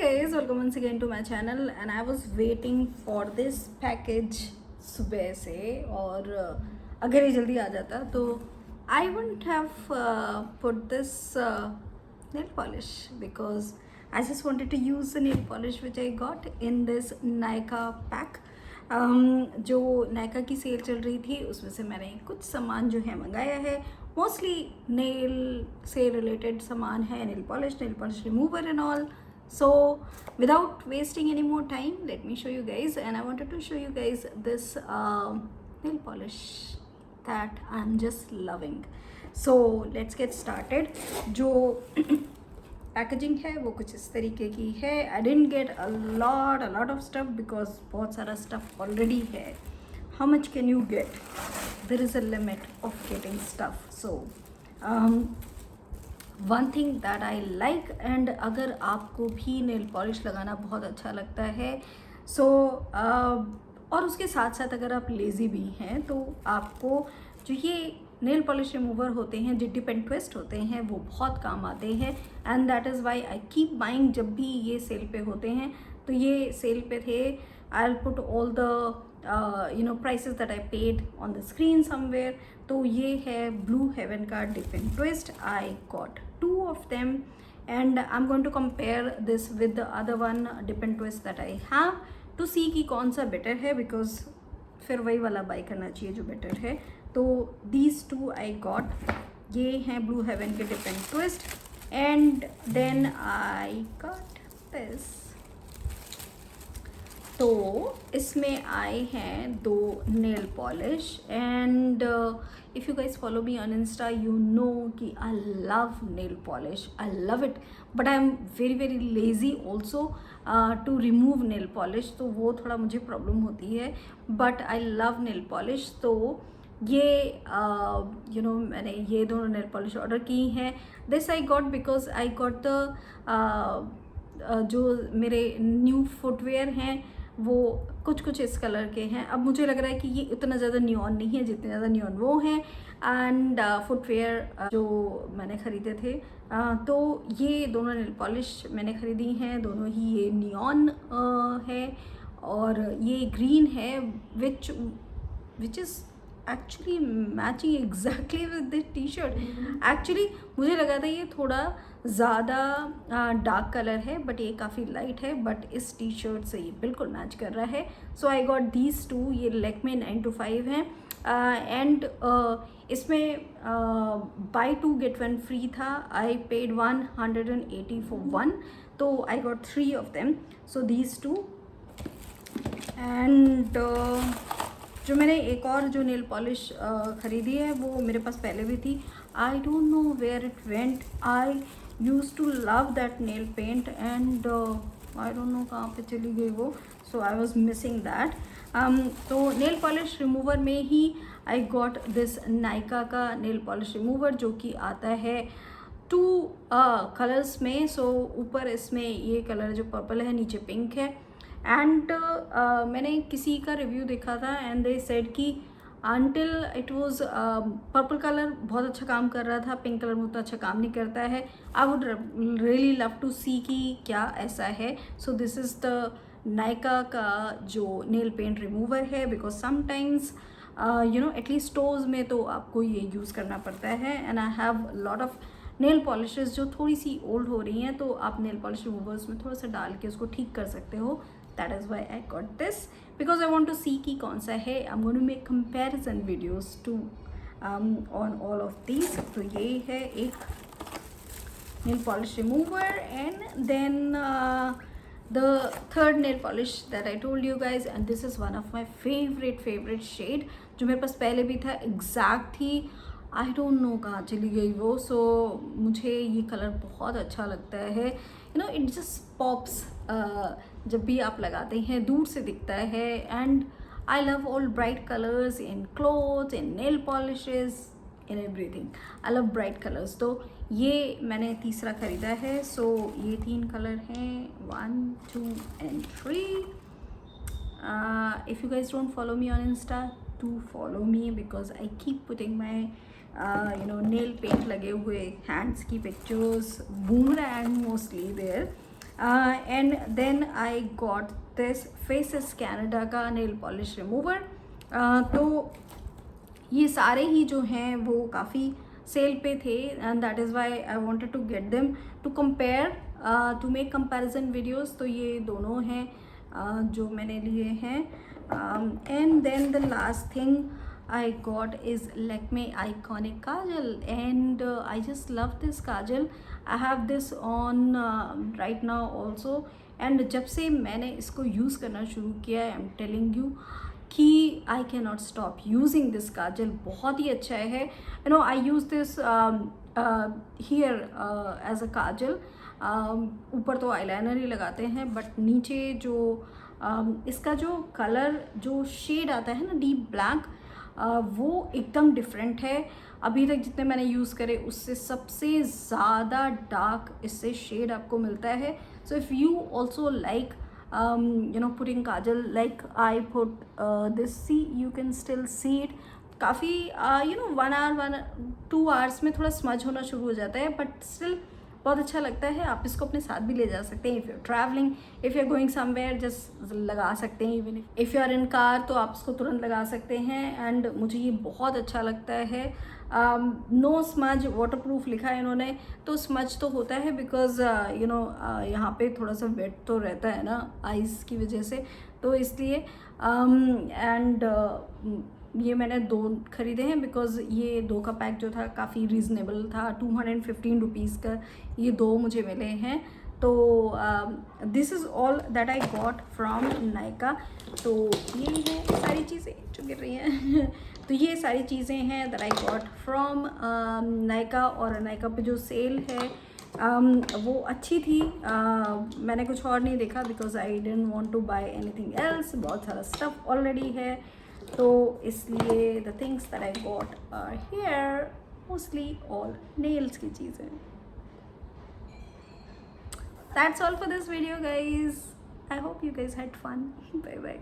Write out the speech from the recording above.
guys, welcome once again to my channel and I was waiting for this package सुबह से और अगर ये जल्दी आ जाता तो I wouldn't have put this nail polish because I just wanted to use the nail polish which I got in this Nykaa pack. जो नायका की सेल चल रही थी उसमें से मैंने कुछ सामान जो है मंगाया है. मोस्टली नेल से रिलेटेड सामान है, nail polish remover and all. So without wasting any more time, let me show you guys, and I wanted to show you guys this nail polish that I'm just loving. So let's get started. जो packaging है वो कुछ इस तरीके की है. I didn't get a lot of stuff because बहुत सारा स्टफ ऑलरेडी है. How much can you get? There is a limit of getting stuff. So one thing that I like, and अगर आपको भी नेल पॉलिश लगाना बहुत अच्छा लगता है और उसके साथ साथ अगर आप लेज़ी भी हैं तो आपको जो ये नेल पॉलिश रिमूवर होते हैं, जो डिप एंड ट्विस्ट होते हैं, वो बहुत काम आते हैं. And that is why I keep buying. जब भी ये सेल पे होते हैं तो ये सेल पे थे. I will put all the prices that I paid on the screen somewhere. तो ये है ब्लू हेवन का dip and twist. I got 2 of them and I'm going to compare this with the other one dip and twist that I have to see कि कौन सा better है, because फिर वही वाला बाई करना चाहिए जो better है. तो these two I got. ये हैं ब्लू हेवन के dip and twist. And then I got this. तो इसमें आए हैं 2 nail polish. And if you guys follow me on Insta, you know कि I love nail polish. I love it, but I am very lazy also to remove nail polish. तो वो थोड़ा मुझे problem होती है. but I love nail polish. तो ये मैंने ये दोनों नेल पॉलिश ऑर्डर की हैं. This I got because I got the जो मेरे न्यू फुटवेयर हैं वो कुछ इस कलर के हैं. अब मुझे लग रहा है कि ये उतना ज़्यादा न्यूऑन नहीं है जितने ज़्यादा न्यूऑन वो हैं. एंड फुटवेयर जो मैंने ख़रीदे थे तो ये दोनों नेल पॉलिश मैंने ख़रीदी हैं. दोनों ही ये न्यूऑन है और ये ग्रीन है which is actually matching exactly with this T shirt. Actually मुझे लगा था ये थोड़ा ज़्यादा डार्क कलर है बट ये काफ़ी लाइट है. बट इस टी शर्ट से ये बिल्कुल मैच कर रहा है. सो आई गॉट दीज 2. ये लैक्मे 925 हैं. एंड इसमें बाय 2 get 1 फ्री था. I paid 180 for 1. तो I got 3 of them. So these 2. And जो मैंने एक और जो नेल पॉलिश ख़रीदी है वो मेरे पास पहले भी थी. I don't know where it went. I use to love that nail paint and I don't know कहाँ पे चली गई वो. So I was missing that. तो नेल पॉलिश रिमूवर में ही आई गॉट दिस नायका का नेल पॉलिश रिमूवर जो कि आता है 2 कलर्स में. सो ऊपर इसमें ये कलर जो पर्पल है, नीचे पिंक है. एंड मैंने किसी का रिव्यू देखा था एंड दे सेड कि until it was purple colour बहुत अच्छा काम कर रहा था, पिंक कलर में उतना अच्छा काम नहीं करता है. I would really love to see कि क्या ऐसा है. So this is the Nykaa का जो नेल पेंट रिमूवर है. बिकॉज समटाइम्स एटलीस्ट स्टोर्स में तो आपको ये यूज़ करना पड़ता है. And I have lot of nail polishes जो थोड़ी सी ओल्ड हो रही हैं तो आप नेल पॉलिश रिमूवर्स में थोड़ा सा डाल के उसको ठीक कर सकते हो. That is why I got this because I want to see कि कौन सा है. I'm going to make comparison videos to on all of these. तो ये है एक nail polish remover and then the third nail polish that I told you guys, and this is one of my favorite shade जो मेरे पास पहले भी था. exact थी. आई डोंट नो कहाँ चली गई वो. सो मुझे ये कलर बहुत अच्छा लगता है. इट जस्ट पॉप्स जब भी आप लगाते हैं, दूर से दिखता है. And I love all bright colours in clothes, in nail polishes, in everything. I love bright colours. तो ये मैंने तीसरा ख़रीदा है. सो ये 3 कलर हैं, 1 2 and 3. If you guys don't follow me on Insta, do follow me because I keep putting my nail paint लगे हुए hands की pictures, boomerang mostly there. And then I got this Faces Canada का nail polish remover. तो ये सारे ही जो हैं वो काफ़ी सेल पे थे and that is why I wanted to get them to compare, to make comparison videos. तो ये दोनों हैं जो मैंने लिए हैं। And then the last thing I got is Lakme Iconic Kajal, and I just love this Kajal. I have this on right now also, and जब से मैंने इसको यूज़ करना शुरू किया है, I'm telling you कि I cannot stop using this Kajal। बहुत ही अच्छा है। You know, I use this here as a Kajal। ऊपर तो eyeliner ही लगाते हैं, बट नीचे जो इसका जो कलर, जो शेड आता है ना डीप ब्लैक, वो एकदम डिफरेंट है। अभी तक जितने मैंने यूज़ करे उससे सबसे ज़्यादा डार्क इससे शेड आपको मिलता है। So if you also like putting kajal like I put this, see you can still see it. काफ़ी 1 आवर 2 आवर्स में थोड़ा स्मज होना शुरू हो जाता है, बट स्टिल बहुत अच्छा लगता है। आप इसको अपने साथ भी ले जा सकते हैं। If you are travelling, if you are going somewhere, just लगा सकते हैं। Even if you are in car तो आप इसको तुरंत लगा सकते हैं। एंड मुझे ये बहुत अच्छा लगता है। नो स्मज, वाटर प्रूफ लिखा है इन्होंने, तो स्मज तो होता है बिकॉज यहाँ पे थोड़ा सा वेट तो रहता है ना आइस की वजह से, तो इसलिए एंड ये मैंने 2 ख़रीदे हैं बिकॉज़ ये 2 का पैक जो था काफ़ी रीज़नेबल था। 215 रुपीज़ का ये 2 मुझे मिले हैं। तो this is all that I got from Nykaa. तो ये है सारी चीज़ें जो गिर रही हैं तो ये सारी चीज़ें हैं that I got from Nykaa. और नायका पे जो सेल है वो अच्छी थी। मैंने कुछ और नहीं देखा because I didn't want to buy anything else. बहुत सारा स्टफ़ ऑलरेडी है, तो इसलिए the things that I got are here, mostly all nails की चीज़ें। That's all for this video guys. I hope you guys had fun. Bye bye.